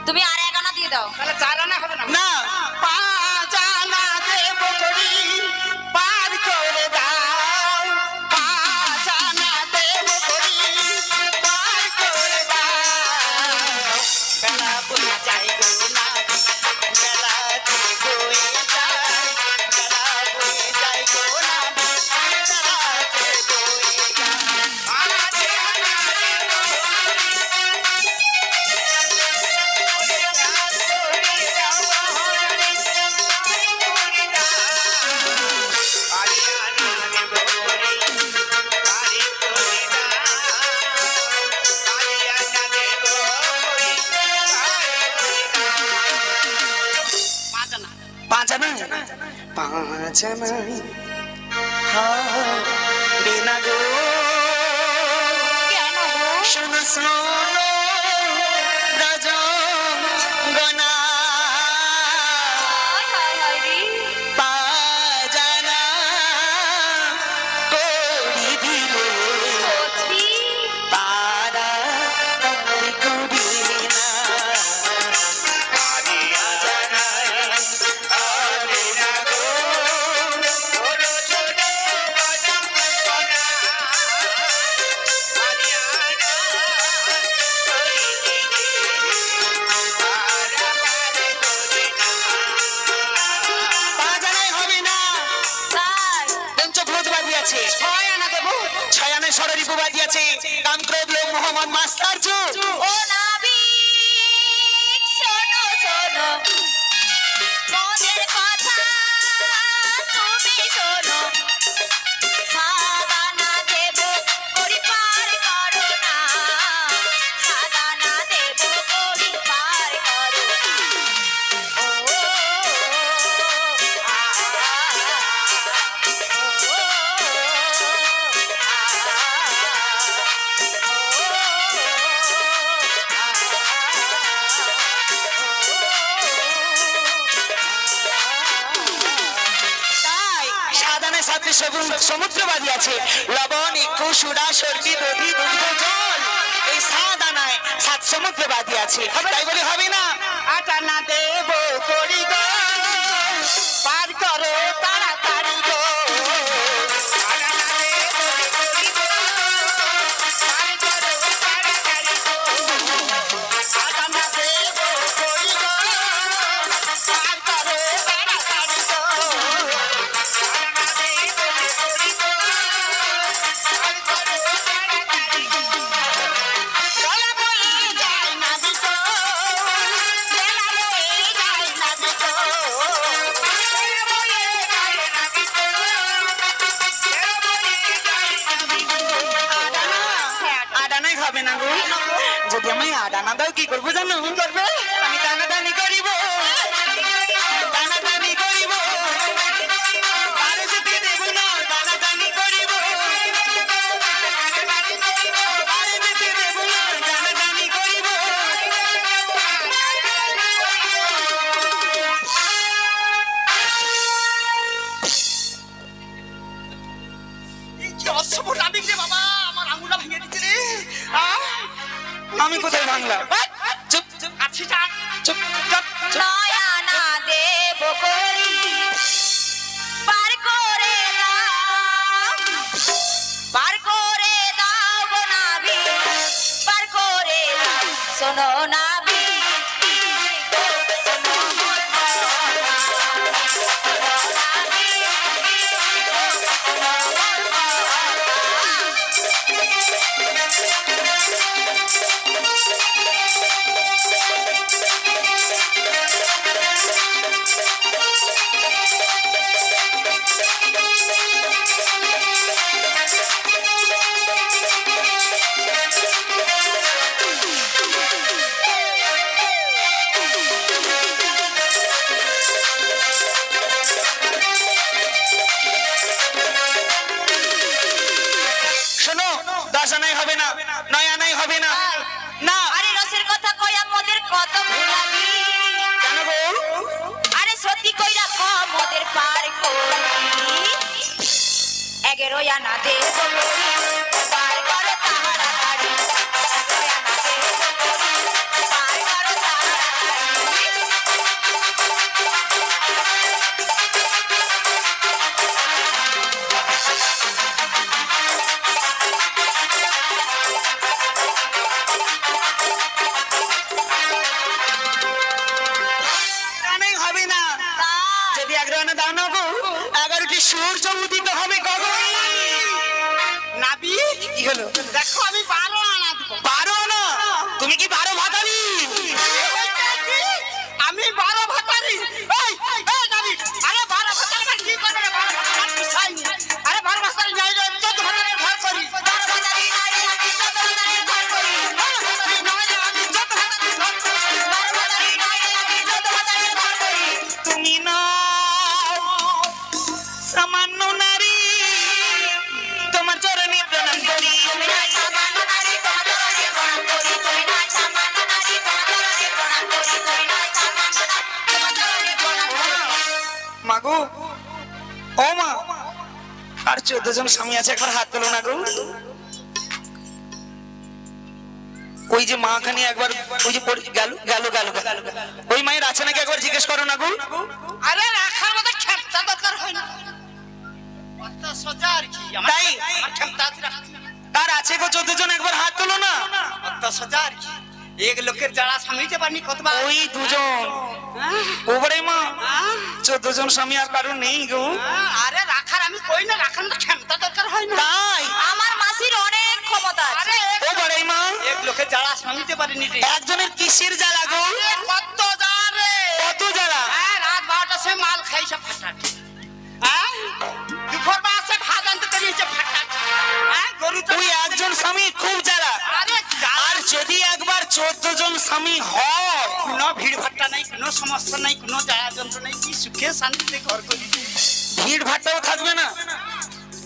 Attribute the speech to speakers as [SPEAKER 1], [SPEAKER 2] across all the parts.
[SPEAKER 1] তুমি আর এক আনা দিয়ে দাও,
[SPEAKER 2] তাহলে 4 আনা হবে না।
[SPEAKER 3] না,
[SPEAKER 2] 5 আনা দেব করি পার করে দাও, 5 আনা দেব করি পার করে দাও। বেলা বয়ে যায় গো না, বেলা বয়ে যায়, বেলা বয়ে যায় গো না, বেলা বয়ে যায়। 5 আনা দেব
[SPEAKER 3] পাঁচানাই হবে না গো,
[SPEAKER 1] কেন গো?
[SPEAKER 3] শোনো শোনো রজঙ্গনা, পাজানা করি দিলে তারা করি না। সররিপুবাদী আছে, কামক্রোধ লোক মোহাম্মদ মাস্টারজু।
[SPEAKER 1] ও নাবিক শোনো শোনো মনের কথা তুমি শোনো, সাদানা দেব করি পার করো না, সাদানা দেব করি পার করো না। ও
[SPEAKER 3] সমুদ্রবাদী আছে, লবণ ইক্ষু সুরা সর্দি দধি দুগ্ধ জল, এই 7 আনায় 7 সমুদ্রবাদী আছে, তাই বলে হবে না।
[SPEAKER 2] 8 আনা দেব করি গো পার করো তাড়াতাড়ি গো, 8 আনা দেব করি গো পার করো তাড়াতাড়ি গো, 8 আনা দেব করি গো পার করো তাড়াতাড়ি গো, 8 আনা দেব করি গো পার করো তাড়াতাড়ি গো।
[SPEAKER 3] আডানাই খাবে না গো। যদি আমি আডানা দাও কি করবো জানো?
[SPEAKER 2] করবে
[SPEAKER 3] আমি টানাটানি করিব, টানাটানি করিব, আর যেতে দেব না, টানাটানি করিব, আর যেতে দেব না, টানাটানি করিব।
[SPEAKER 2] এই কি অসভ্য নাবিক রে বাবা, আমার আঙুলটা ভেঙে দিচ্ছে রে।
[SPEAKER 3] আমি কোথায় ভাঙলাম? চুপ চুপ
[SPEAKER 2] আছি যা
[SPEAKER 3] চুপ চুপ চুপ।
[SPEAKER 1] নয়না দেব করি পার করে দাও গো নাবি, পার করে দাও শোনো নাবি, শোনো মোর কথা, শোনো নাবি, শোনো মোর
[SPEAKER 3] শোনো, 10 আনাই হবে না, 9 আনাই হবে না। না
[SPEAKER 1] আরে রসের কথা কইয়া মোদের কত ভুলাবি,
[SPEAKER 3] কেন গো?
[SPEAKER 1] আরে সত্যি কইরা কম মোদের পার করি, 11 আনা দেব করি পার করো তাড়াতাড়ি, 11 আনা দেব করি পার করো তাড়াতাড়ি।
[SPEAKER 3] আনাই হবে না।
[SPEAKER 1] তাই
[SPEAKER 3] যদি 11 আনা দাও না গো, 11টি সূর্য উদিত হবে গগনে।
[SPEAKER 2] নাবি
[SPEAKER 3] কি হলো?
[SPEAKER 2] দেখো আমি 12 আনা দেব।
[SPEAKER 3] 12 আনা? তুমি কি 12 ভাতারি?
[SPEAKER 2] আমি 12 ভাতারি। এই এই নাবিক, আরে 12 ভাতারি মানে কি করে রে? 12 ভাতারি পিছাইনি। আরে 12 ভাতারি নাই রে, 14 ভাতারির ভর করি।
[SPEAKER 1] 12 বাজারি নারী আমি 14 বাজারের ঘর করি,
[SPEAKER 2] 12 ভাতারি নয় রে, আমি 14 ভাতারির ভর করি।
[SPEAKER 1] 12 বাজারি নারী আমি 14 বাজারের ঘর করি।
[SPEAKER 3] তুমি না সামান্য নারী, তোমার চরণে প্রণাম করি।
[SPEAKER 1] তুমি নাই সামান্য নারী তোমার চরণে প্রণাম করি, তুমি নাই সামান্য নারী তোমার চরণে প্রণাম করি, তুমি নাই সামান্য নারী তোমার চরণে প্রণাম করি।
[SPEAKER 3] মাগো, ও মা, আর 14 জন স্বামী আছে, একবার হাত তোলো না গো। ওই যে মা খানি একবার, ওই যে গেল গেল গেল গেল, ওই মায়ের আছে নাকি একবার জিজ্ঞেস করো না গো।
[SPEAKER 2] আরে রাখার মতো ক্ষমতা দরকার হয় না। অত সোজা আর কি, আমার
[SPEAKER 3] তাই?
[SPEAKER 2] আমার ক্ষমতা আছে রাখতে।
[SPEAKER 3] তার আছে গো 14 জন, একবার হাত তোলো না।
[SPEAKER 2] অত সোজা আর কি, এক লোকের যারা সামলাইতে পারিনি কতবার।
[SPEAKER 3] ওই দুজন, ও বড়াই মা, 14 জন স্বামী আর কারণ নেই গো।
[SPEAKER 2] আরে রাখার আমি কই না, রাখার মতো ক্ষমতা দরকার হয় না।
[SPEAKER 3] তাই?
[SPEAKER 1] আমার মাসির অনেক ক্ষমতা আছে।
[SPEAKER 2] আরে
[SPEAKER 3] ও বড়াই মা,
[SPEAKER 2] এক লোকের যারা সামলাইতে পারিনি রে।
[SPEAKER 3] একজনের কিসের জ্বালা গো?
[SPEAKER 2] আরে কত যা রে।
[SPEAKER 3] কত জ্বালা?
[SPEAKER 2] হ্যাঁ, রাত 12টা সে মাল খাই সব ফাটাট। হ্যাঁ, দুপুর বাসে ভাত আনতে বেরিয়েছে ফাটাট। হ্যাঁ, গরু তো
[SPEAKER 3] ওই একজন স্বামী খুব জ্বালা।
[SPEAKER 2] আরে যা-
[SPEAKER 3] আর যদি একবার 14 জন স্বামী হয়,
[SPEAKER 2] কোনো ভিড় ভাট্টা নাই, কোনো সমস্যা নাই, কোনো জ্বালা যন্ত্র নাই, কি সুখে শান্তিতে ঘর করি।
[SPEAKER 3] ভিড় ভাট্টাও থাকবে না,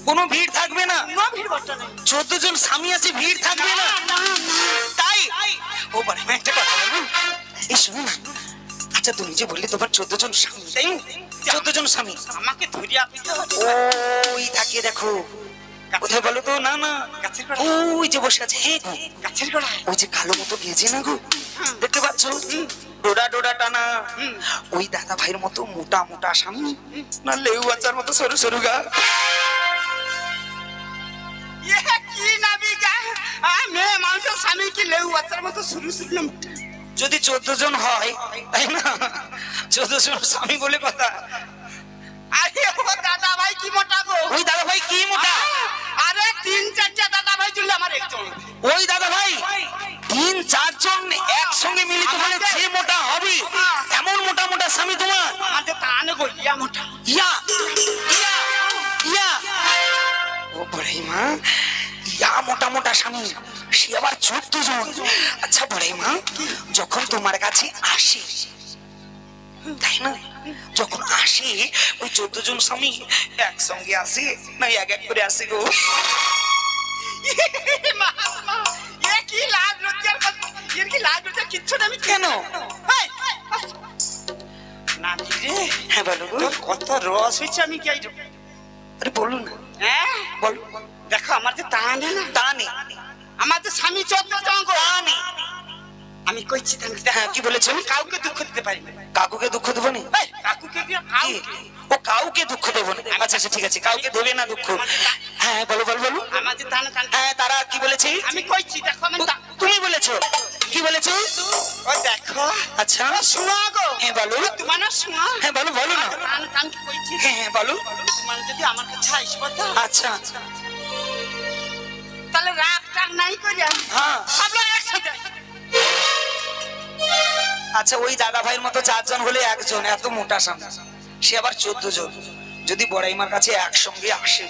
[SPEAKER 3] কোনো ভিড় থাকবে না।
[SPEAKER 2] কোনো ভিড় ভাট্টা নাই।
[SPEAKER 3] 14 জন স্বামী আছে, ভিড় থাকবে না। তাই? ও বড়াই মা, একটা কথা বলবো? এই শোনো না, আচ্ছা তুমি যে বললে তোমার 14 জন স্বামী, তাই না? 14 জন স্বামী
[SPEAKER 2] আমাকে ধরিয়া পেতে হবে।
[SPEAKER 3] ওই তাকিয়ে দেখো, কোথায় বলো তো? না না,
[SPEAKER 2] গাছের গোড়া।
[SPEAKER 3] ওই যে বসে আছে, হ্যাঁ গো,
[SPEAKER 2] গাছের গোড়ায়।
[SPEAKER 3] ওই যে কালো মতো গেছে না গো, দেখতে পাচ্ছ? ডোডা ডোডা টানা, ওই দাদা ভাইয়ের মতো মোটা মোটা স্বামী, না লেউ বাচ্চার মতো সরু সরু গা।
[SPEAKER 2] ইয়ে কি নাবি গা? মেয়ে মানুষের স্বামী কি লেউ বাচ্চার মতো শুরু শুরু না?
[SPEAKER 3] যদি 14 জন হয়, তাই না? 14 জন স্বামী বলে কথা।
[SPEAKER 2] আরে ও দাদা ভাই কি মোটা গো?
[SPEAKER 3] ওই দাদা ভাই কি মোটা?
[SPEAKER 2] আরে 3-4টা দাদা ভাই জুড়লে আমার একজন।
[SPEAKER 3] ওই দাদা ভাই 3-4 জন একসঙ্গে মিলিত হলে যে মোটা হবে, এমন মোটা মোটা স্বামী তোমার।
[SPEAKER 2] আমাদের তানে গো ইয়া মোটা।
[SPEAKER 3] ইয়া ইয়া ইয়া, ও বড়াই মা, ইয়া মোটা মোটা স্বামী, সে আবার 14 জন। আচ্ছা বড়াই মা, যখন তোমার কাছে আসে, তাই না, যখন আসে ওই 14 জন স্বামী একসঙ্গে আসে না এক এক করে আসে গো?
[SPEAKER 2] মা, মা, এ কি লাজ লজ্জার কথা? এর কি লাজ লজ্জা কিচ্ছু না। আমি
[SPEAKER 3] কেন?
[SPEAKER 2] এই, না রে,
[SPEAKER 3] হ্যাঁ বলো গো।
[SPEAKER 2] তোর কত রস হয়েছে আমি কি
[SPEAKER 3] আরে বলো না,
[SPEAKER 2] হ্যাঁ
[SPEAKER 3] বলো।
[SPEAKER 2] দেখো আমার যে তা নেই না,
[SPEAKER 3] তা নেই,
[SPEAKER 2] আমার যে স্বামী 14 জন গো।
[SPEAKER 3] তা নেই।
[SPEAKER 2] আমি কইছি তাহলে
[SPEAKER 3] হ্যাঁ কি বলেছো?
[SPEAKER 2] আমি কাউকে দুঃখ দিতে পারি না।
[SPEAKER 3] কাকুকে দুঃখ দেবো না?
[SPEAKER 2] এই, কাকুকে দিয়ে
[SPEAKER 3] কি?
[SPEAKER 2] কাউকে
[SPEAKER 3] ও কাউকে দুঃখ দেবো না? আচ্ছা আচ্ছা ঠিক আছে, কাউকে দেবে না দুঃখ। হ্যাঁ বলো বলো বলো।
[SPEAKER 2] আমার যে তা না
[SPEAKER 3] হ্যাঁ তারা কি বলেছে?
[SPEAKER 2] আমি কইছি দেখো আমি
[SPEAKER 3] তুমি বলেছো, কি বলেছো?
[SPEAKER 2] ও দেখো
[SPEAKER 3] আচ্ছা
[SPEAKER 2] শোনো গো।
[SPEAKER 3] হ্যাঁ বলো।
[SPEAKER 2] তোমার না শোনো।
[SPEAKER 3] হ্যাঁ বলো বলো না।
[SPEAKER 2] কান কি কইছি?
[SPEAKER 3] হ্যাঁ হ্যাঁ বলো।
[SPEAKER 2] তোমার যদি আমার কাছে আসবে তো
[SPEAKER 3] আচ্ছা
[SPEAKER 2] তাহলে রাগ টাগ নাই করি
[SPEAKER 3] হ্যাঁ
[SPEAKER 2] আমরা একসাথে
[SPEAKER 3] আচ্ছা, ওই দাদা ভাইয়ের মতো 4 জন হলে একজন, এত মোটা সামনে সে আবার 14 জন। যদি বড়াইমার কাছে একসঙ্গে আসে,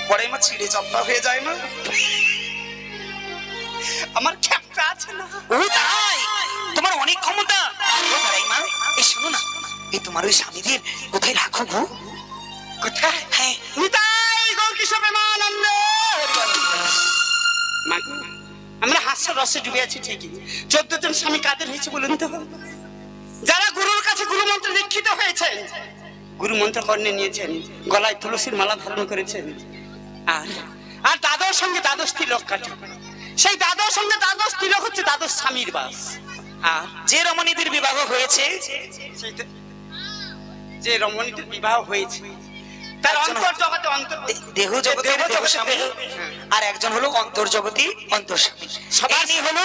[SPEAKER 3] বড়াইমা ছিঁড়ে চাপটা হয়ে যায় না?
[SPEAKER 2] আমার ক্ষেপটা আছে না।
[SPEAKER 3] ও তাই, তোমার অনেক ক্ষমতা। ও বড়াইমা, এই শোনো না, এই তোমার ওই স্বামীদের কোথায় রাখো গো?
[SPEAKER 2] কোথায়?
[SPEAKER 3] হ্যাঁ
[SPEAKER 2] নিতাই গৌর কৃষ্ণ প্রেমানন্দ। মা গো, আমরা হাস্য রসে ডুবে আছি ঠিকই। 14 জন স্বামী কাদের হয়েছে বলুন তো? যারা গুরুর কাছে গুরু মন্ত্রে দীক্ষিত হয়েছেন, গুরু মন্ত্র কর্ণে নিয়েছেন, গলায় তুলসীর মালা ধারণ করেছেন, আর দাদর সঙ্গে দ্বাদশ তিলক কাটে। সেই দাদর সঙ্গে দ্বাদশ তিলক হচ্ছে দ্বাদশ স্বামীর বাস। আর
[SPEAKER 3] যে রমণীদের বিবাহ হয়েছে,
[SPEAKER 2] সেইটা- যে রমণীদের বিবাহ হয়েছে তার
[SPEAKER 3] একজন
[SPEAKER 2] অন্তর্জগতে
[SPEAKER 3] দেহ জগতের দেহ স্বামী,
[SPEAKER 2] দেহ।
[SPEAKER 3] আর একজন হলো অন্তর্জগতী অন্তর্স্বামী।
[SPEAKER 2] সবার
[SPEAKER 3] সবাই হলো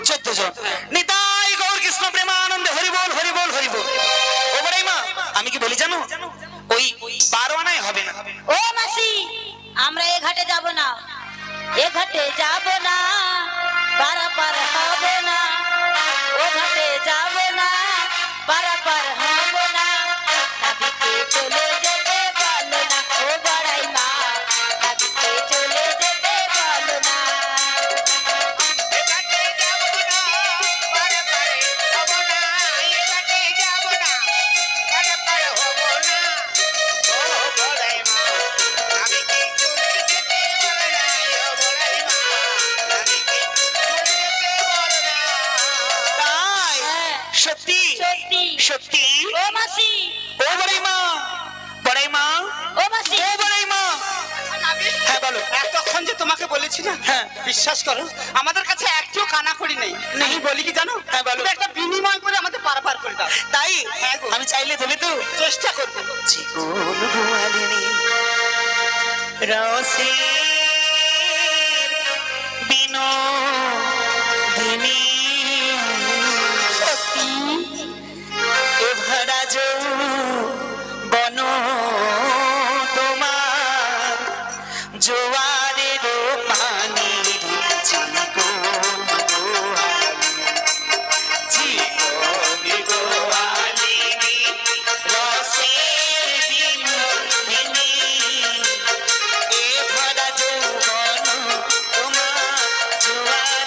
[SPEAKER 3] 14 জন। নিতাই গৌর কৃষ্ণ প্রেমানন্দে হরি বল হরি বল হরি বল। ও বড়াইমা, আমি কি বলি জানো, ওই 12 আনায় হবে না।
[SPEAKER 1] ও মাসি, আমরা এ ঘাটে যাব না, এ ঘাটে যাব না, পারাপার হবে না। ও ঘাটে যাব না, পারাপার হবে না। নাবিকে চলে যেতে বলো না, ও বড়াই মা, নাবিকে চলে যেতে বলো না।
[SPEAKER 3] তাই
[SPEAKER 1] হ্যাঁ,
[SPEAKER 3] সত্যি
[SPEAKER 1] সত্যি।
[SPEAKER 3] সত্যি।
[SPEAKER 1] ও মাসি,
[SPEAKER 3] ও বড়াইমা, বড়াইমা,
[SPEAKER 1] ও মাসি,
[SPEAKER 3] ও বড়াইমা। হ্যাঁ বলো।
[SPEAKER 2] এতক্ষণ যে তোমাকে বলেছি না,
[SPEAKER 3] হ্যাঁ।
[SPEAKER 2] বিশ্বাস করো আমাদের কাছে একটিও কানা করি নেই। আমি বলি কি জানো,
[SPEAKER 3] হ্যাঁ, বলো।
[SPEAKER 2] তুমি একটা বিনিময় করে আমাদের পারাপার করে দাও।
[SPEAKER 3] তাই
[SPEAKER 2] হ্যাঁ গো।
[SPEAKER 3] আমি চাইলে দেবে তো?
[SPEAKER 2] চেষ্টা করবো।
[SPEAKER 3] জীবন গোয়ালিনী রসে বিনোদিনী
[SPEAKER 1] সত্যি।
[SPEAKER 3] এ ভরা বন তোমার জোয়ারের পানি জীবন গোয়ালিনী রসের বিনোদিনী এ ভরা যৌবন তোমার জোয়ার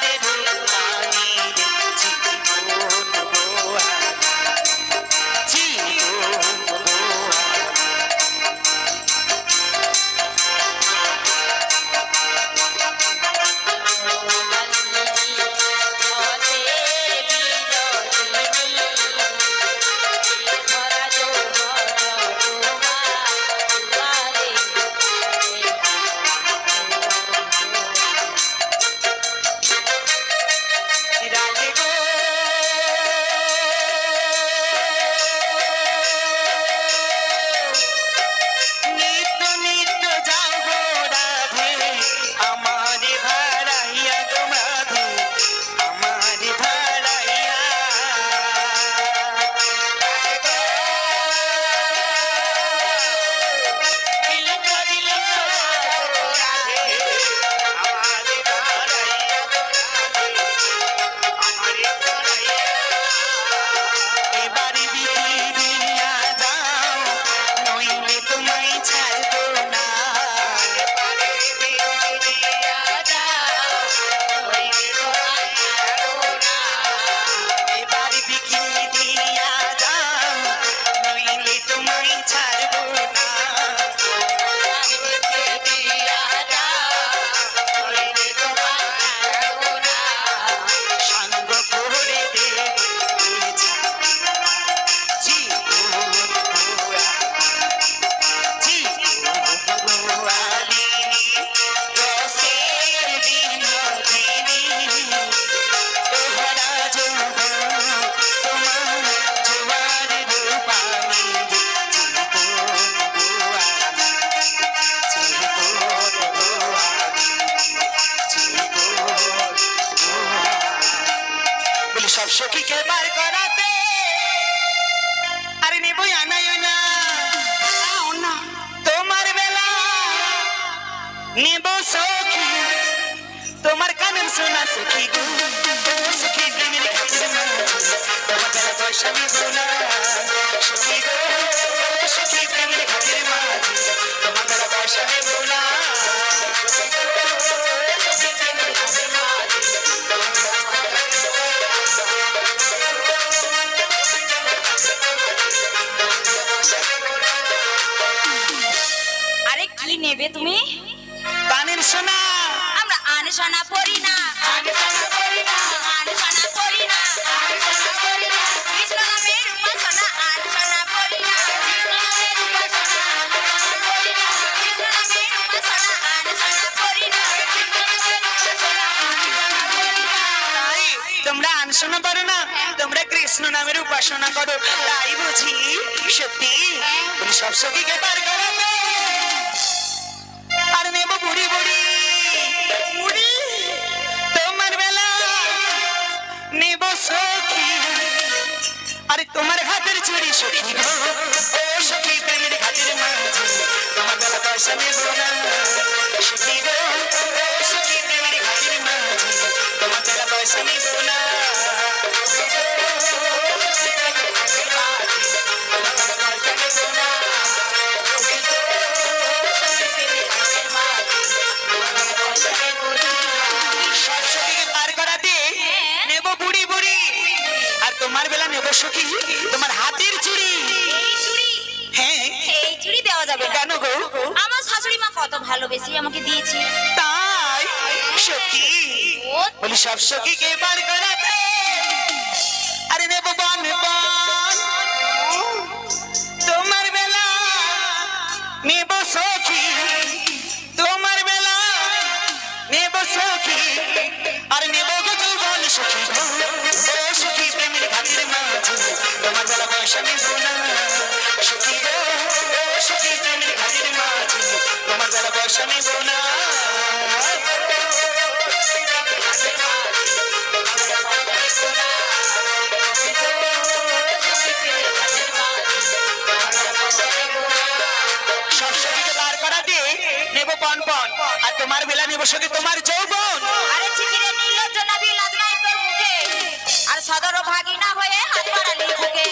[SPEAKER 3] সব সখীকে বার করাতে আরে নেবই আনাই না তোমার বেলা নেব সখী তোমার কানের সোনা সখী গো সখী প্রেমের খাতির মাঝে তোমার বেলা পয়সা নেব না সখী গো সখী প্রেমের খাতির মাঝে তোমার বেলা পয়সা নেব না
[SPEAKER 1] আরে কি নেবে তুমি?
[SPEAKER 3] কানের সোনা।
[SPEAKER 1] আমরা আনসোনা পড়ি না, আনসোনা পড়ি না, আনসোনা পড়ি না, আনসোনা পড়ি না। কৃষ্ণ নামের উপাসনা আনসোনা পড়ি না, কৃষ্ণ নামের উপাসনা আনসোনা পড়ি না, কৃষ্ণ নামের উপাসনা আনসোনা পড়ি না, কৃষ্ণ নামের উপাসনা আনসোনা পড়ি না।
[SPEAKER 3] তাই তোমরা আনশোনা পারো না, তোমরা কৃষ্ণ নামের উপাসনা করো, তাই বুঝি? সত্যি বলি সব সখীকে বার করাবে আর নেব বুড়ি বুড়ি বুড়ি তোমার বেলা নেব সখী আরে তোমার হাতের চুড়ি সখী গো ও সখী প্রেমের ঘাটের মাঝে তোমার বেলা পয়সা নেব না সখী গো ও সখী প্রেমের ঘাটের মাঝে তোমার বেলা পয়সা নেব না তোমার বেলা নেব সখী তোমার হাতের চুড়ি। হ্যাঁ
[SPEAKER 1] এই চুড়ি দেওয়া যাবে না।
[SPEAKER 3] কেন গো?
[SPEAKER 1] আমার শাশুড়ি মা কত ভালোবেসে আমাকে দিয়েছে।
[SPEAKER 3] তাই সত্যি বলি সব সখীকে বার করাতে আরে নেব বন বন তোমার বেলা নেব সখী তোমার বেলা নেব সখী আর নেব গো যৌবন সখী গো ও সখী প্রেমের ঘাটের মাঝে তোমার বেলা পয়সা নেব না সখী গো ও সখী প্রেমের ঘাটের মাঝে তোমার বেলা পয়সা নেব না সব সখীকে বার করা দিয়ে নেব পন পন আর তোমার বেলা নেব সখী তোমার যৌবন।
[SPEAKER 1] আরে চিচিরে নির্লজ্জ নবী লাজ নাই তোর মুখে আর সদর ভাগিনা হয়ে হাত বাড়ালি বুকে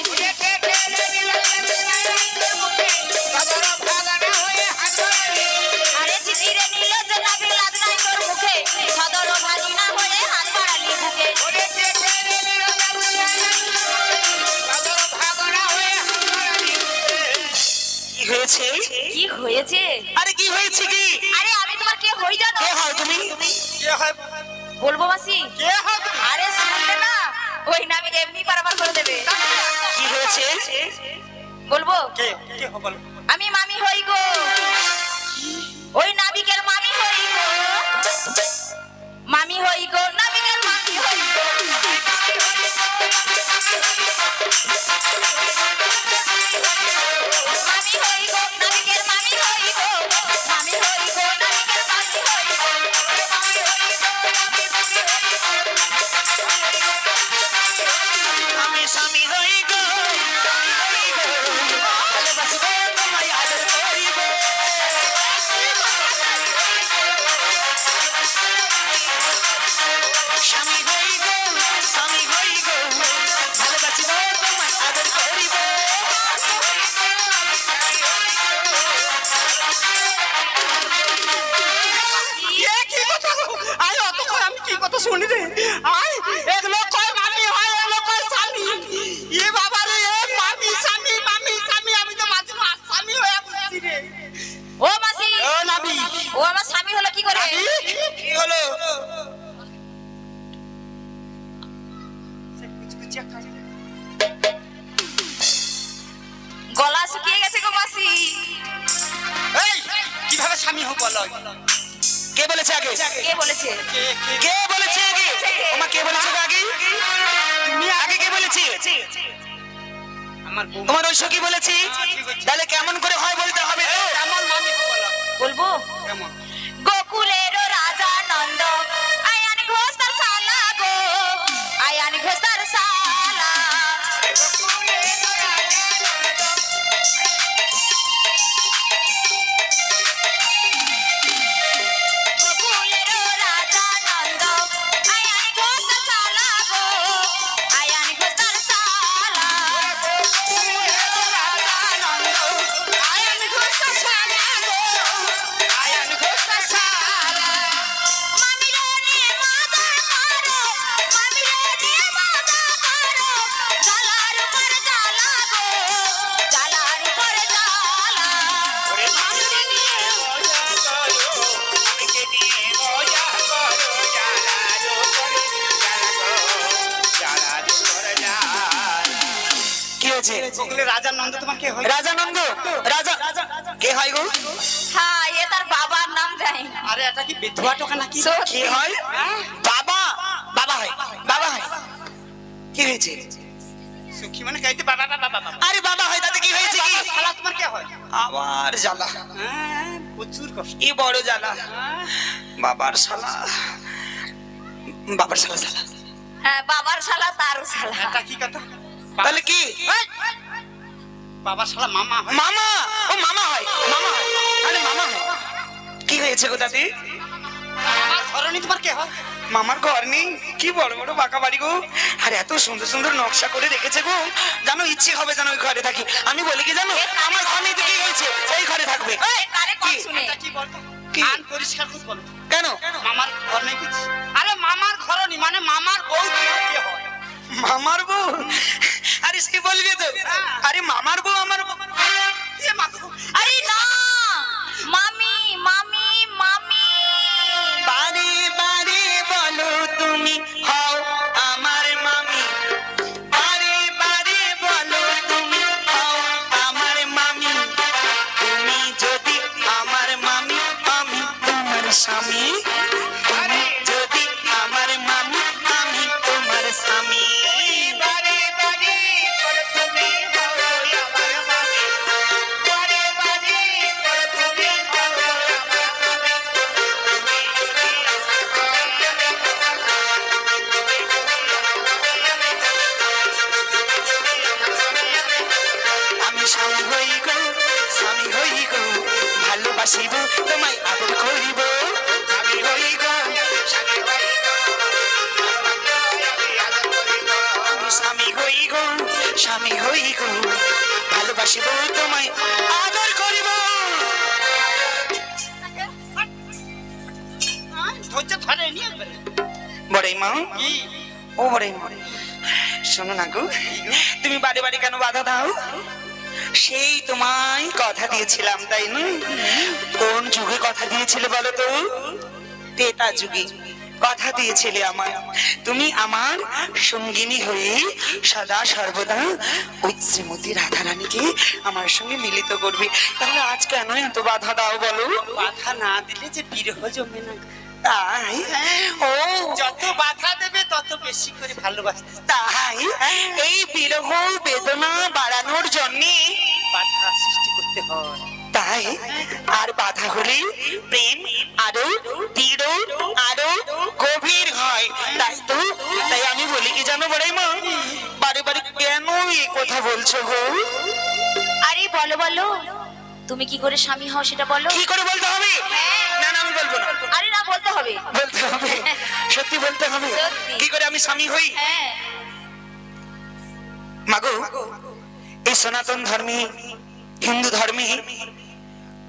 [SPEAKER 1] আরে চিচিরে নির্লজ্জ নবী লাজ নাই তোর মুখে সদর ভাগিনা হয়ে হাত বাড়ালি বুকে
[SPEAKER 3] কি হয়েছে?
[SPEAKER 1] কি হয়েছে?
[SPEAKER 3] আরে কি হয়েছে কি?
[SPEAKER 1] আরে আমি তোমার কে হই জানো?
[SPEAKER 3] কে হও তুমি?
[SPEAKER 2] কে হয়?
[SPEAKER 1] বলবো মাসি?
[SPEAKER 2] কে হয় তুমি?
[SPEAKER 1] আরে শুনলে না ওই নামে এমনি পারাপার করে দেবে।
[SPEAKER 3] কি হয়েছে?
[SPEAKER 1] বলবো?
[SPEAKER 2] কে কে হয় বলো?
[SPEAKER 1] আমি মামি হই গো, ওই নাবিকের মামি হই গো, মামি হই গো, নাবিকের মামি হই গো, মামি হই গো, নাবিকের মামি হই গো, মামি হই গো, নাবিকের মামি হই গো,
[SPEAKER 3] আমি স্বামী হই গো ভালোবাসবো তোমায় আদর করিব স্বামী হই গো ভালোবাসবো তোমায় আদর করিব
[SPEAKER 2] এ কি কথা গো? আয় অতক্ষণ আমি কি কথা শুনি রে? আয় এগুলো কয় মামি হয়, এগুলো কয় স্বামী। এ বাবা রে, এ মামি স্বামী, মামি স্বামী, আমি তো মাঝে মাঝে স্বামী হয়ে বুঝছি রে।
[SPEAKER 1] ও মাসি,
[SPEAKER 2] ও নাবি,
[SPEAKER 1] ও আমার স্বামী হলো কি করে?
[SPEAKER 2] নাবি,
[SPEAKER 3] কি হলো?
[SPEAKER 1] গলা শুকিয়ে গেছে গো মাসি।
[SPEAKER 2] এই কিভাবে স্বামী হব বলো?
[SPEAKER 3] কে বলেছে আগে?
[SPEAKER 1] কে বলেছে?
[SPEAKER 3] কে বলেছে আগে? ওমা কে বলেছে গো আগে? তুমি আগে কে বলেছি?
[SPEAKER 2] আমার বউ।
[SPEAKER 3] তোমার ওই সখী বলেছি? তাহলে কেমন করে হয় বলতে হবে তো?
[SPEAKER 2] আমার মামি হব বলো।
[SPEAKER 1] বলবো?
[SPEAKER 2] কেমন?
[SPEAKER 1] গোকুলের রাজা নন্দ আয়ান ঘোষ তার শালা গো, আয়ান ঘোষ তার শালা
[SPEAKER 3] হয়েছে?
[SPEAKER 2] ওগুলো রাজার নন্দ তোমার কে হয়?
[SPEAKER 3] রাজানন্দ? রাজা কে হয় গো?
[SPEAKER 1] হ্যাঁ এ তার বাবার নাম জানি না।
[SPEAKER 2] আরে এটা কি বিধবা টোকা নাকি?
[SPEAKER 3] কি হয়? বাবা? বাবা হয়, বাবা হয়। কি হয়েছে?
[SPEAKER 2] সুখী মানে খাইতে বাবা বাবা বাবা।
[SPEAKER 3] আরে বাবা হয় তাতে কি হয়েছে কি?
[SPEAKER 2] শালা তোমার কে হয়?
[SPEAKER 3] আবার জ্বালা,
[SPEAKER 2] হ্যাঁ, প্রচুর কষ্ট।
[SPEAKER 3] কি বড় জ্বালা। বাবার শালা, বাবার শালা শালা।
[SPEAKER 1] হ্যাঁ বাবার শালা তারও শালা।
[SPEAKER 2] এটা কি কথা?
[SPEAKER 3] তাহলে কি?
[SPEAKER 2] বাবা শালা মামা হয়।
[SPEAKER 3] মামা? ও মামা হয়, মামা হয়। আরে মামা হয়। কি হয়েছে গো দাদি?
[SPEAKER 2] আমার ধরনী তোমার কে হয়?
[SPEAKER 3] মামার ঘর নেই? কি বড় বড় বাঁকা বাড়ি গো, আর এত সুন্দর সুন্দর নকশা করে রেখেছে গো, জানো ইচ্ছে হবে যেন ওই ঘরে থাকি। আমি বলি কি জানো, আমার ঘর নেই তো কি হয়েছে, এই ঘরে থাকবে।
[SPEAKER 1] এই কারে কথা শুনে?
[SPEAKER 2] এটা কি বলতো?
[SPEAKER 3] কি?
[SPEAKER 2] কান পরিষ্কার করে বলো।
[SPEAKER 3] কেন?
[SPEAKER 2] মামার ঘর নেই কিছু? আরে মামার ঘরনি মানে মামার বউ তোমার কে হয়?
[SPEAKER 3] মামার বউ? আরে সে বলবে তো, আরে মামার বউ আমার বউ।
[SPEAKER 2] এ মা গো,
[SPEAKER 1] আরে না মামি মামি মামি।
[SPEAKER 3] বারে বারে বলো তুমি হও আমার মামি, বারে বারে বলো তুমি হও আমার মামি, তুমি যদি আমার মামি আমি তোমার স্বামী, তুমি যদি আমার মামি আমি তোমার স্বামী। বারে বারে বলো তুমি হও আমার মামি, বারে বারে বলো তুমি হও আমার মামি। আমি স্বামী হই গো, স্বামী হই গো, ভালোবাসিব তোমায় আদর করিব। আমি হই গো, স্বামী হই গো, আমি স্বামী হই গো, স্বামী হই গো, ভালোবাসিব তোমায় আদর করিব।
[SPEAKER 2] ধৈর্য ধরে নিয়ে একবারে।
[SPEAKER 3] বড়াই মা,
[SPEAKER 2] কি?
[SPEAKER 3] ও বড়াই মা, শোনো না গো, তুমি বাড়ি বাড়ি কেন বাধা দাও? সেই তোমায় কথা দিয়েছিলাম তাই না? কোন যুগে কথা দিয়েছিলে বলো তো? তেতা যুগে কথা দিয়েছিলে আমায়, তুমি আমার সঙ্গিনী হয়ে সদা সর্বদা ওই শ্রীমতী রাধারানীকে আমার সঙ্গে মিলিত করবে। তাহলে আজ কেন এত বাধা দাও বলো?
[SPEAKER 2] বাধা না দিলে যে বিরহ জমে না।
[SPEAKER 3] তাই? ও
[SPEAKER 2] যত বাধা দেবে তত বেশি করে ভালোবাসতে।
[SPEAKER 3] তাই এই বিরহ বেদনা বাড়ানোর জন্যে
[SPEAKER 2] বাধা সৃষ্টি করতে হয়।
[SPEAKER 3] তাই আর বাধা হলে প্রেম আরো দৃঢ় আরো গভীর হয়, তাই তো? তাই আমি বলি কি জানো বড়াই মা, বারে বারে কেন এই কথা বলছো গো?
[SPEAKER 1] আরে বলো বলো তুমি কি করে স্বামী হও সেটা বলো।
[SPEAKER 3] কি করে বলতে হবে? না না আমি বলবো না।
[SPEAKER 1] আরে না বলতে হবে।
[SPEAKER 3] বলতে হবে, সত্যি বলতে হবে।
[SPEAKER 1] সত্যি।
[SPEAKER 3] কি করে আমি স্বামী হই?
[SPEAKER 1] হ্যাঁ
[SPEAKER 3] মাগো, এই সনাতন ধর্মে হিন্দু ধর্মে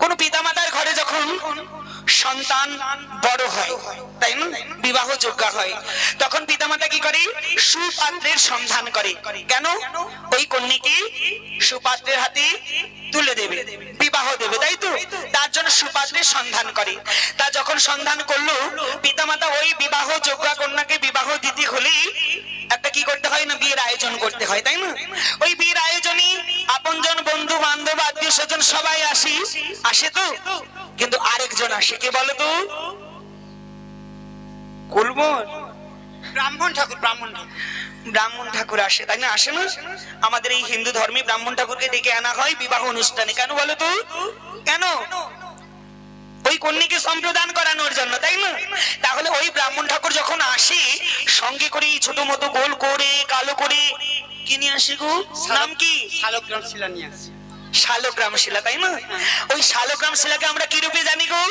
[SPEAKER 3] কোন পিতামাতার ঘরে যখন সন্তান বড় হয় তাই না, বিবাহ যোগ্য হয়, তখন পিতামাতা কি করে? সুপাত্রের সন্ধান করে। কেন? ওই কন্যাকে সুপাত্রের হাতে তুলে দেবে, বিবাহ দেবে, তাই তো? তার জন্য সুপাত্রের সন্ধান করে। তা যখন সন্ধান করলো পিতামাতা, ওই বিবাহ যোগ্য কন্যাকে বিবাহ দিতে হলে একটা কি করতে হয় না, বিয়ের আয়োজন করতে হয়, তাই না? ওই বিয়ের আয়োজনে আপনজন বন্ধু বান্ধব আত্মীয় স্বজন সবাই আসে তো, কিন্তু আরেকজন আসে, কে বলো তো? কুলবর
[SPEAKER 2] ব্রাহ্মণ ঠাকুর, ব্রাহ্মণ ঠাকুর।
[SPEAKER 3] ব্রাহ্মণ ঠাকুর আসে, তাই না? আসে না? আমাদের এই হিন্দু ধর্মে ব্রাহ্মণ ঠাকুরকে ডেকে আনা হয় বিবাহ অনুষ্ঠানে। কেন বলো তো? কেন? ওই কন্যাকে সম্প্রদান করানোর জন্য, তাই না? তাহলে ওই ব্রাহ্মণ ঠাকুর যখন আসে, সঙ্গে করে ছোট মতো গোল করে কালো করে কি নিয়ে আসে গো? নাম কি?
[SPEAKER 2] শালগ্রাম শিলা নিয়ে আসে।
[SPEAKER 3] শালগ্রাম শিলা, তাই না? ওই শালগ্রাম শিলাকে আমরা কি রূপে জানি গো?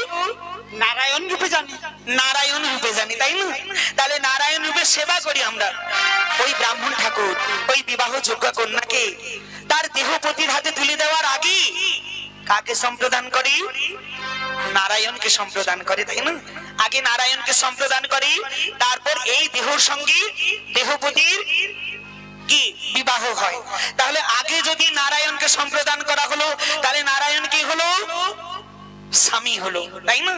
[SPEAKER 2] নারায়ণ রূপে জানি।
[SPEAKER 3] নারায়ণ রূপে জানি, তাই না? তাহলে নারায়ণ রূপে সেবা করি আমরা। ওই ব্রাহ্মণ ঠাকুর ওই বিবাহ যোগ্য কন্যাকে তার দেহপতির হাতে তুলে দেওয়ার আগে কাকে সম্প্রদান করি? নারায়ণকে সম্প্রদান করে, তাই না? আগে নারায়ণকে সম্প্রদান করি, তারপর এই দেহর সঙ্গে দেহপতির কি বিবাহ হয়। তাহলে আগে যদি নারায়ণকে সম্প্রদান করা হলো, তাহলে নারায়ণ কি হলো? স্বামী হলো, তাই না?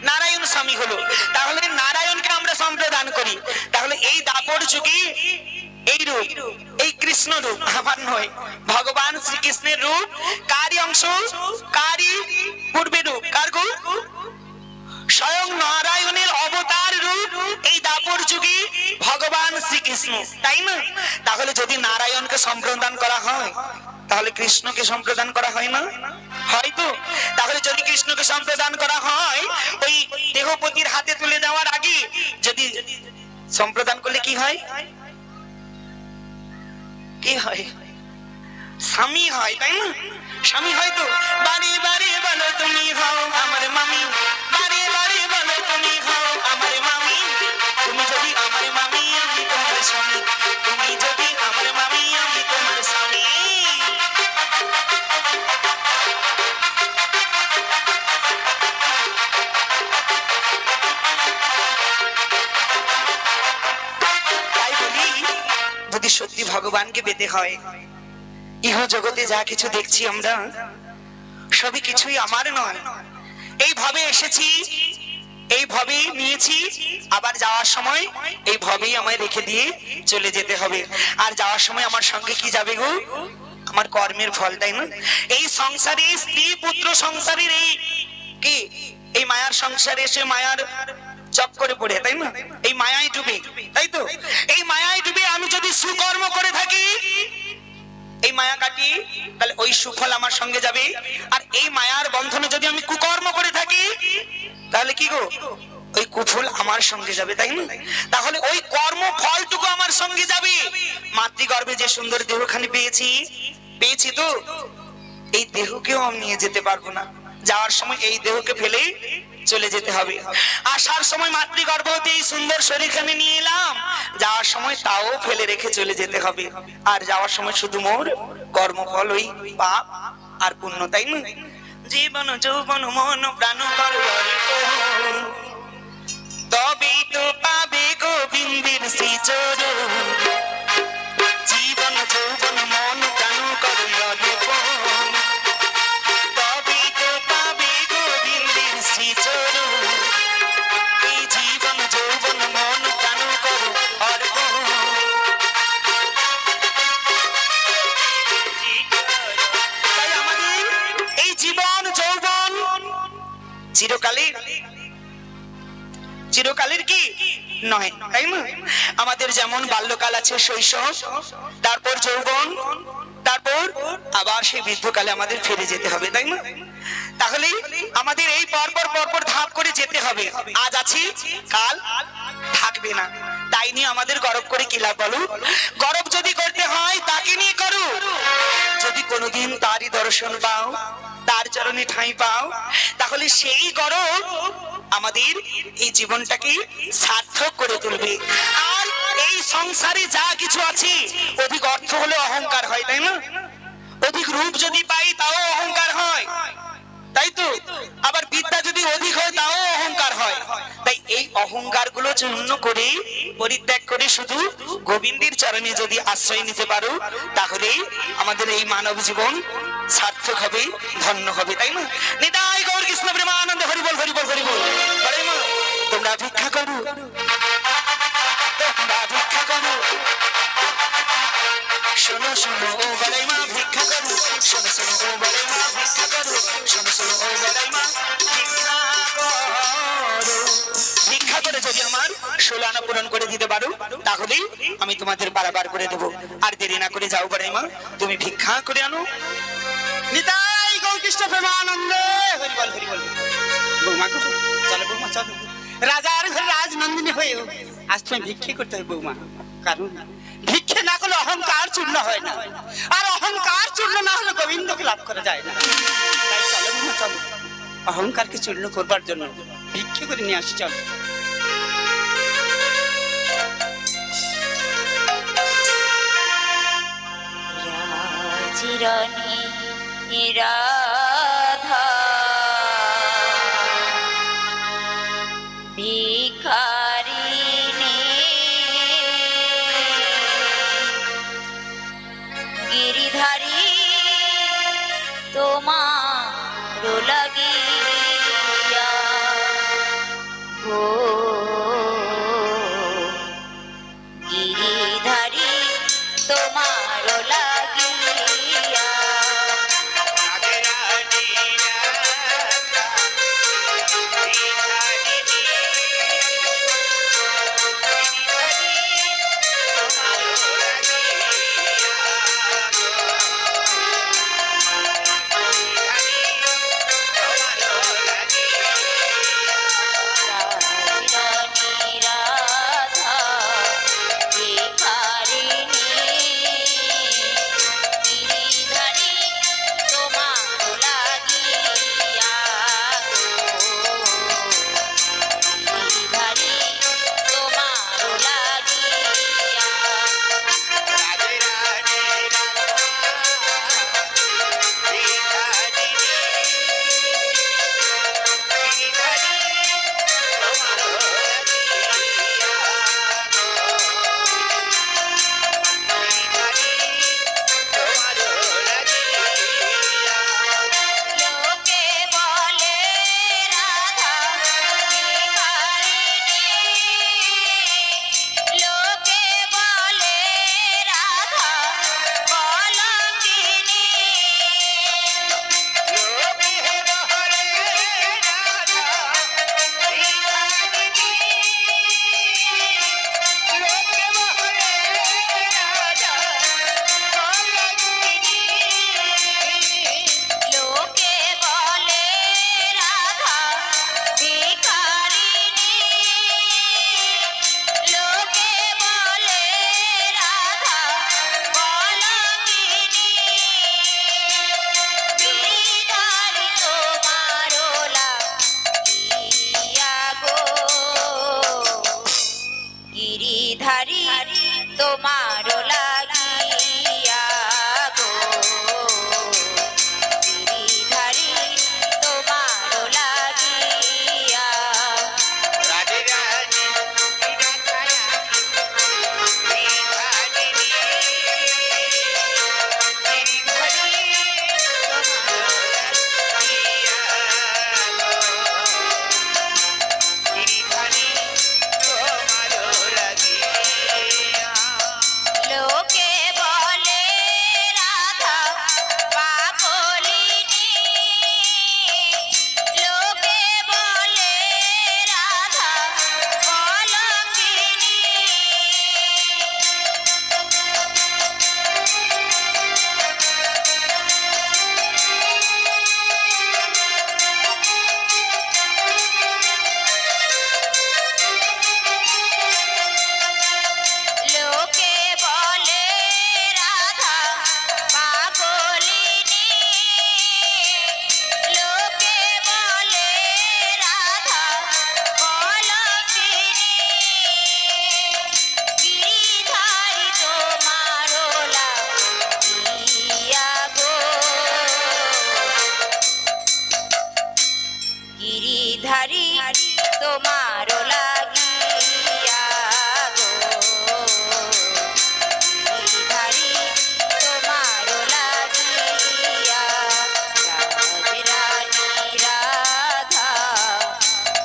[SPEAKER 3] নারায়ণ স্বামী হলো। তাহলে নারায়ণকে আমরা সম্প্রদান করি। তাহলে এই দাপর যুগে এই রূপ, এই কৃষ্ণ রূপ, আমার নয়, ভগবান শ্রীকৃষ্ণের রূপ। কারই অংশ, কারই পূর্বের রূপ, কার গো? স্বয়ং নারায়ণের অবতার রূপ এই দাপর যুগে ভগবান শ্রীকৃষ্ণ, তাই না? তাহলে যদি নারায়ণকে সম্প্রদান করা হয় তাহলে কৃষ্ণকে সম্প্রদান করা হয় না? হয়তো। তাহলে যদি কৃষ্ণকে সম্প্রদান করা হয়, ওই দেহপতির হাতে তুলে দেওয়ার আগে যদি সম্প্রদান করলে কি হয়? কি হয়? স্বামী হয়, তাই না? স্বামী হয় তো। বারে বারে বলো তুমি হও আমার মামি, বারে বারে বলো তুমি হও আমার মামি। তুমি যদি আমার মামি আমি তোমার স্বামী, তুমি যদি আমার মামি আমি তোমার স্বামী। তাই বলি, যদি সত্যি ভগবানকে পেতে হয়, ইহ জগতে যা কিছু দেখছি আমরা সবই কিছুই আমার নয়। এইভাবে এসেছি, এইভাবে নিয়েছি, আবার যাওয়ার সময় এইভাবেই আমায় রেখে দিয়ে চলে যেতে হবে। আর যাওয়ার সময় আমার সঙ্গে কি যাবে গো? আমার কর্মের ফল, তাই না? এই সংসারে স্ত্রী পুত্র সংসারের এই কি, এই মায়ার সংসারে এসে মায়ার চক্করে পড়ে, তাই না? এই মায়ায় ডুবে, তাই তো? এই মায়ায় ডুবে আমি যদি সুকর্ম করে থাকি, এই মায়া কাটি, তাহলে ওই সুফল আমার সঙ্গে যাবে। আর এই মায়ার বন্ধনে যদি আমি কুকর্ম করে থাকি তাহলে কি গো? ওই কুফল আমার সঙ্গে যাবে, তাই না? তাহলে ওই কর্ম ফলটুকু আমার সঙ্গে যাবে। মাতৃগর্ভে যে সুন্দর দেহখানি পেয়েছি, পেয়েছি তো, এই দেহকেও আমি নিয়ে যেতে পারবো না। যাওয়ার সময় এই দেহকে ফেলে চলে যেতে হবে। আসার সময় মাতৃগর্ভ হতে এই সুন্দর শরীরখানি নিয়ে এলাম, যাওয়ার সময় তাও ফেলে রেখে চলে যেতে হবে। আর যাওয়ার সময় শুধু মোর কর্মফল, ওই পাপ আর পুণ্য, তাই না? জীবন যৌবন মন প্রাণ কর অর্পণ, তবেই তো পাবে গোবিন্দের শ্রীচরণ। জীবন যৌবন মন প্রাণ কর অর্পণ, তবেই তো পাবে গোবিন্দের শ্রীচরণ। এই জীবন যৌবন মন প্রাণ কর অর্পণ। তাই আমাদের এই জীবন যৌবন চিরকালের, চিরকালের কি নয়, তাই না? আমাদের যেমন বাল্যকাল আছে, শৈশব, তারপর যৌবন, তারপর আবার সেই বৃদ্ধকালে আমাদের ফিরে যেতে হবে, তাই না? তাহলে আমাদের এই পরপর পরপর ধাপ করে যেতে হবে। আজ আছি, কাল থাকবে না। তাই নিয়ে আমাদের গর্ব করে কি লাভ বলো? গর্ব যদি করতে হয় তাকে নিয়ে করো। যদি কোনোদিন তারই দর্শন পাও, তার চরণে ঠাঁই পাও, তাহলে সেই গর্ব আমাদের এই জীবনটাকে সার্থক করে তুলবে। আর এই সংসারে যা কিছু আছে, অধিক অর্থ হলে অহংকার হয়, তাই না? অধিক রূপ যদি পাই তাও অহংকার হয়, তাই তো? আবার বিদ্যা যদি অধিক হয় তাও অহংকার হয়। তাই এই অহংকার গুলো চূর্ণ করে, পরিত্যাগ করে শুধু গোবিন্দের চরণে যদি আশ্রয় নিতে পারো, তাহলে আমাদের এই মানব জীবন সার্থক হবে, ধন্য হবে, তাই না? নিতাই গৌর কৃষ্ণ প্রেমানন্দ, হরি বল হরি বল হরি বল। বলে মা, তোমরা ভিক্ষা করো, তোমরা ভিক্ষা করো, শোনো শোনো ও বলাই মা ভিক্ষা করো, শোনো শোনো ও বলাই মা ভিক্ষা করো, শোনো শোনো ও বলাই মা ভিক্ষা করো। ভিক্ষা করে যদি আমার 16 আনা পূরণ করে দিতে পারো, তাহলে আমি তোমাদের পারাবার করে দেবো। আর দেরি না করে যাও বলাই মা, তুমি ভিক্ষা করে আনো।
[SPEAKER 2] নিতাই গৌর কৃষ্ণ প্রেমানন্দ, হরি বল হরি বল। বৌমা গো, চলো বৌমা চলো, রাজার ঘরে রাজনন্দিনী হয়ে আজ তুমি ভিক্ষে করতে হবে বৌমা। কারণ ভিক্ষে না করলে অহংকার চূর্ণ হয় না, আর অহংকার চূর্ণ না হলে গোবিন্দকে লাভ করা যায় না। তাই চলো বৌমা চলো, অহংকারকে চূর্ণ করবার জন্য ভিক্ষে করে নিয়ে আসি, চলো।
[SPEAKER 1] চিরনি রাধা ভিখারিণী, গিরিধারী তোমার লাগিয়া গো, গিরিধারী তোমার তোমার লাগিয়া গো গিরিধারী তোমার লাগিয়া
[SPEAKER 3] রাধে রাধে
[SPEAKER 1] লোকে বলে রাধা পাগলিনী লোকে বলে রাধা কলঙ্কিনী লোকে বলে রাধা পাগলিনী লোকে বলে রাধা কলঙ্কিনী গিরিধারী তোমার লাগিয়া গো গিরিধারী তোমার লাগিয়া গো গিরিধারী তোমার লাগিয়া রাজরানী রাধা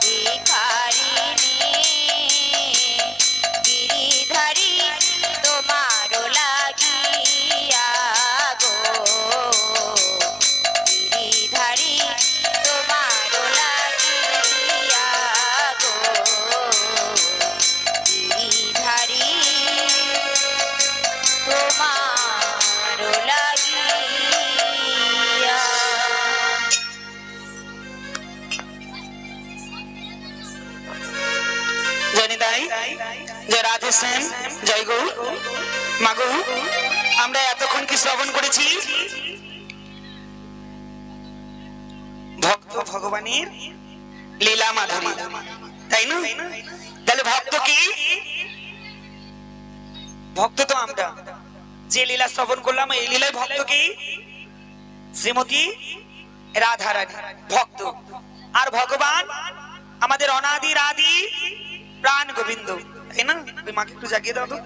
[SPEAKER 1] ভিখারিণী গিরিধারী তোমার লাগিয়া গো গিরিধারী তোমার লাগিয়া গো গিরিধারী তোমার লাগিয়া
[SPEAKER 3] জানি তাই যে রাধে শ্যাম জয় গো মাগো আমরা এতক্ষণ কি শ্রবণ করেছি ভক্ত ভগবানের লীলা মাধুরী তাই না তাহলে ভক্ত কি ভক্ত তো আমরা যে লীলা শ্রবণ করলাম এই লীলায় ভক্ত কি শ্রীমতী রাধারানী ভক্ত আর ভগবান আমাদের অনাদি আদি প্রাণ গোবিন্দ তাই না ওই মাকে একটু জাগিয়ে দাও তো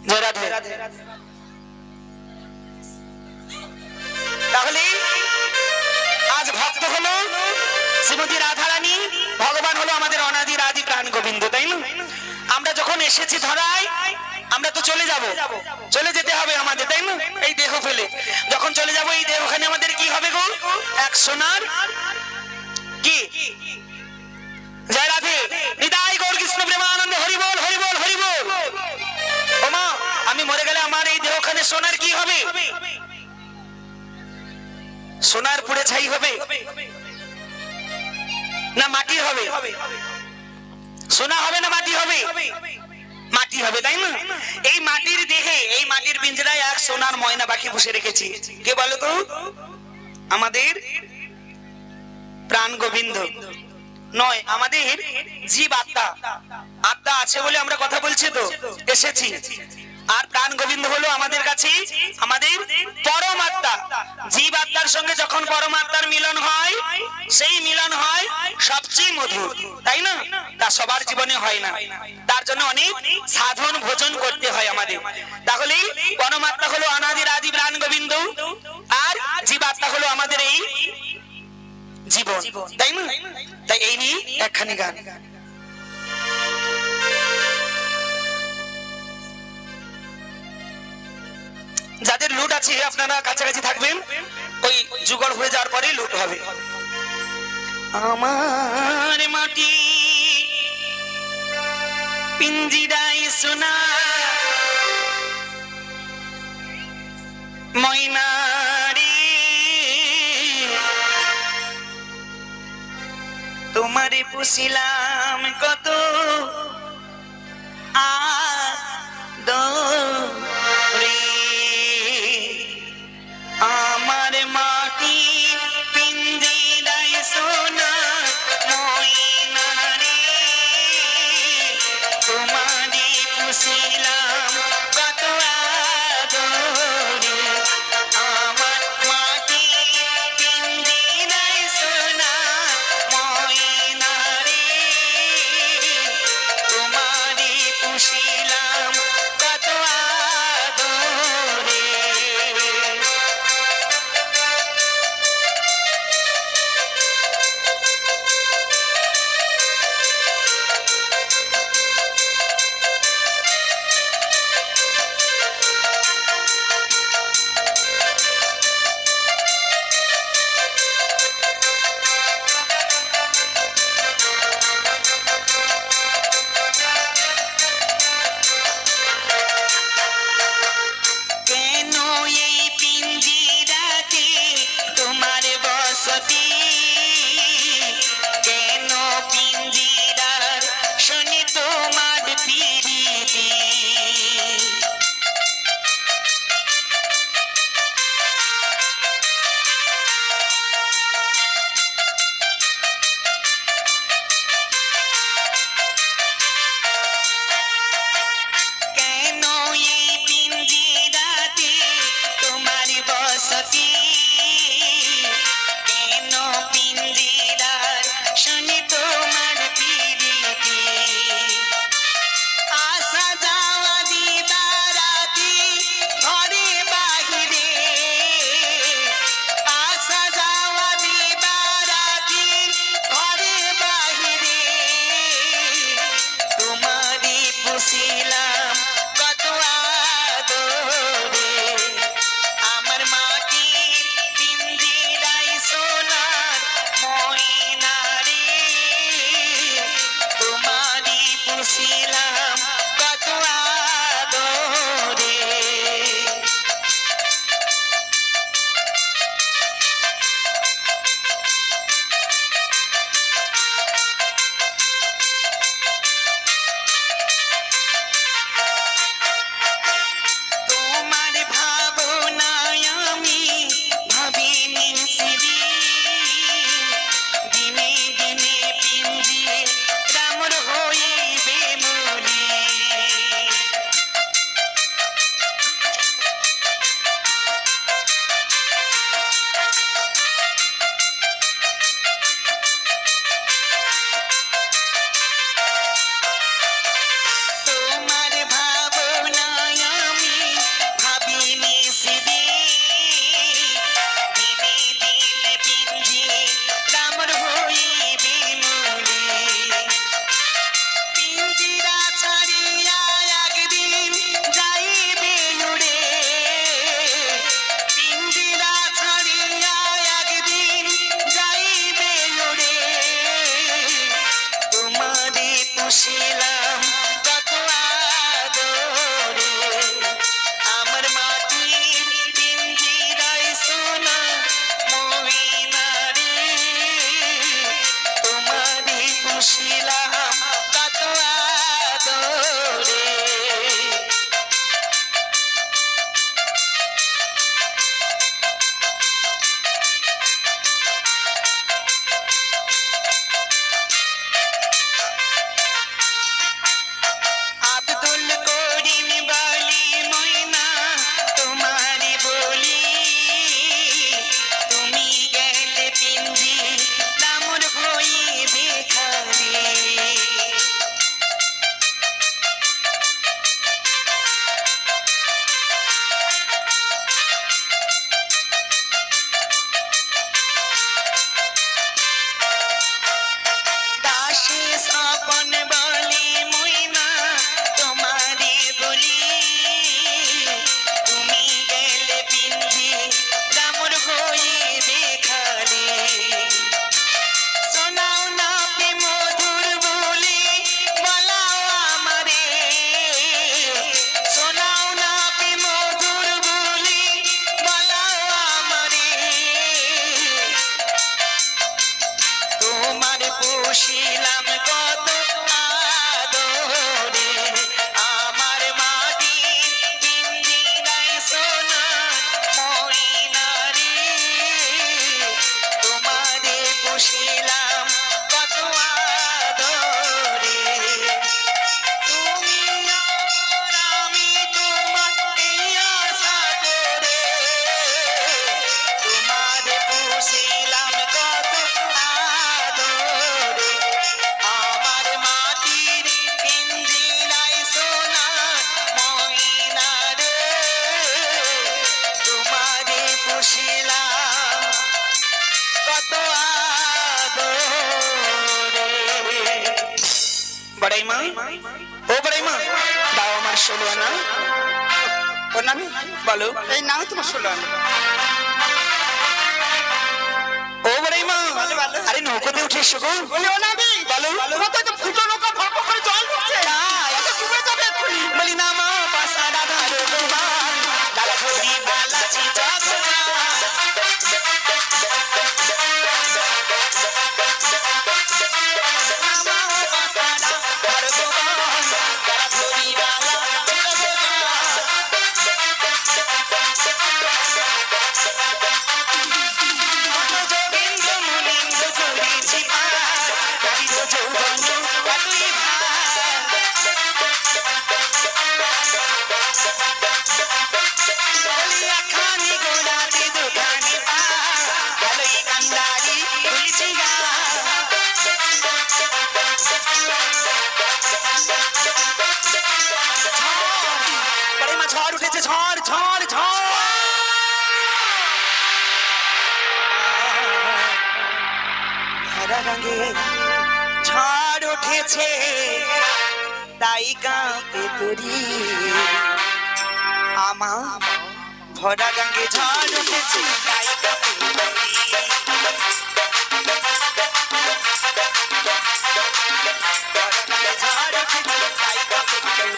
[SPEAKER 3] জয় রাধে তাহলে আজ ভক্ত হলো শ্রীমতী রাধারানী ভগবান হলো আমাদের অনাদি আদি প্রাণ গোবিন্দ তাই না আমরা যখন এসেছি ধরায় আমরা তো চলে যাব চলে যেতে হবে আমাদের তাই না এই দেহ ফেলে যখন চলে যাব এই দেহখানে আমাদের কি হবে গো এক সোনার কি জয় রাধে নিতাই গৌর কৃষ্ণ প্রেমানন্দ হরি বল হরি বল হরি বল ওমা আমি মরে গেলে আমার এই দেহখানে সোনার কি হবে সোনার পুড়ে ছাই হবে না মাটি হবে সোনা হবে না মাটি হবে মাটি হবে তাই না এই মাটির দেহে এই মাটির পিঞ্জরায় এক সোনার ময়না পাখি বসে রেখেছি কে বলো তো আমাদের প্রাণ গোবিন্দ নয় আমাদের জীব আত্মা আত্মা আছে বলে আমরা কথা বলছি তো এসেছি আর প্রাণ গোবিন্দ হলো আমাদের কাছে আমাদের পরমাত্মা জীব আত্মার সঙ্গে যখন পরমাত্মার মিলন হয় সেই মিলন হয় সবচেয়ে মধুর তাই না তা সবার জীবনে হয় না তার জন্য অনেক সাধন ভোজন করতে হয় আমাদের তাহলে পরমাত্মা হলো অনাদির আদি প্রাণ গোবিন্দ আর জীব আত্মা হলো আমাদের এই জীবন তাই না তাই এই নিয়ে একখানি গান যাদের লুট আছে আপনারা কাছাকাছি থাকবেন ওই জুগল হয়ে যাওয়ার পরেই লুট হবে আমার মাটি পিঞ্জিরাই সোনা ময়নারি তোমারে পুষিলাম কত আদরে আমার মাটি পিঞ্জিরাই সোনা ময়নারি তোমারে बड़ाई माँ ओ बड़ाई माँ दाव আমার 16 আনা
[SPEAKER 2] ওর নামে
[SPEAKER 3] বলো
[SPEAKER 2] এই নাও তোমার 16 আনা
[SPEAKER 3] ও বড়াই মা
[SPEAKER 2] বলো বলো
[SPEAKER 3] আরে নৌকোতে উঠে এসো গো
[SPEAKER 2] বলি ও নামে
[SPEAKER 3] বলো
[SPEAKER 2] তোমার তো ফুটো নৌকা ভক করে জল ঢুকছে
[SPEAKER 3] তাই
[SPEAKER 2] তো ডুবে যাবে এক্ষুনি
[SPEAKER 3] বলি না মা পাসা দাদা রোবান দাদা ধরি বালা চিচা খোঁজা ঝড় ঝড় ঝড় ভরা রঙে ঝড় উঠেছে তাই কাঁপে তরি আমা ভরা রঙে ঝড় উঠেছে তাই কাঁপে তরি ঝড় উঠেছে তাই কাঁপে তরি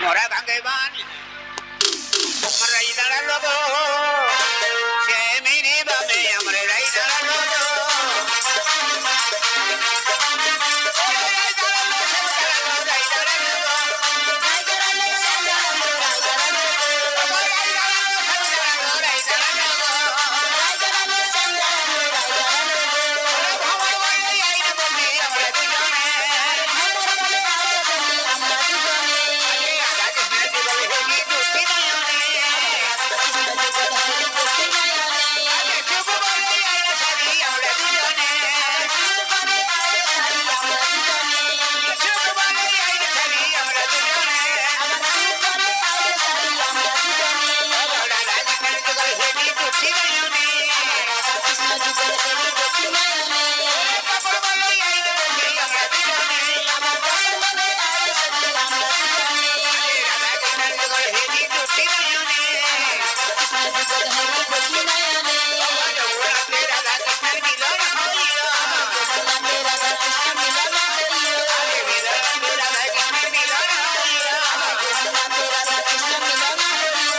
[SPEAKER 3] Mora banggai bani, marai dalam logo, semini bame marai dalam logo. দেখি নয়নে
[SPEAKER 1] কৃষ্ণ যুগল হেরি দেখি নয়নে
[SPEAKER 3] কাপড় বলো এই রে বলি আমরা দিলানে
[SPEAKER 1] আমার প্রাণ বলে আয় সখী আমরা দুজনে
[SPEAKER 3] রাধা কৃষ্ণ যুগল হেরি দেখি নয়নে
[SPEAKER 1] কৃষ্ণ যুগল হেরি দেখি নয়নে
[SPEAKER 3] জগন্নাথে রাধা কৃষ্ণের মিলন হইলো
[SPEAKER 1] জগন্নাথে রাধা কৃষ্ণ মিলন হইলো
[SPEAKER 3] আরে মিলন রাধা কৃষ্ণের মিলন হইলো
[SPEAKER 1] জগন্নাথে রাধা কৃষ্ণ মিলন হইলো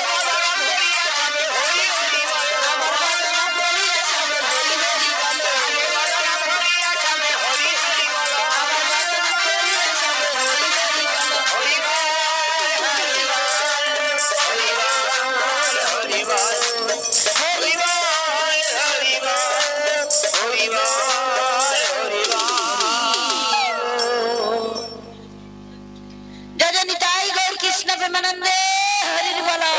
[SPEAKER 3] বদন করিয়া সবে হরি হরি বলো
[SPEAKER 1] বদন বলিয়া সবে হরি হরি বলো
[SPEAKER 3] বদন করিয়া সবে হরি হরি বলো
[SPEAKER 1] বদন বলিয়া সবে হরি হরি বলো
[SPEAKER 3] হরি বল হরি বল হরি বল হরি বল হরি বল হরি বল হরি বল হরি বল
[SPEAKER 1] জজনিতাই গৌর কৃষ্ণ প্রেমানন্দে হরির বলা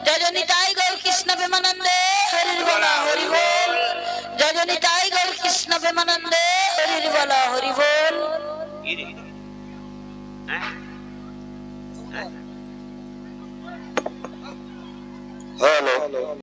[SPEAKER 1] জজনিতাই গৌর কৃষ্ণ প্রেমানন্দে হরির বলা হরি বল জজনিতাই গৌর কৃষ্ণ প্রেমানন্দে হরির বলা হরি বল
[SPEAKER 3] হ্যালো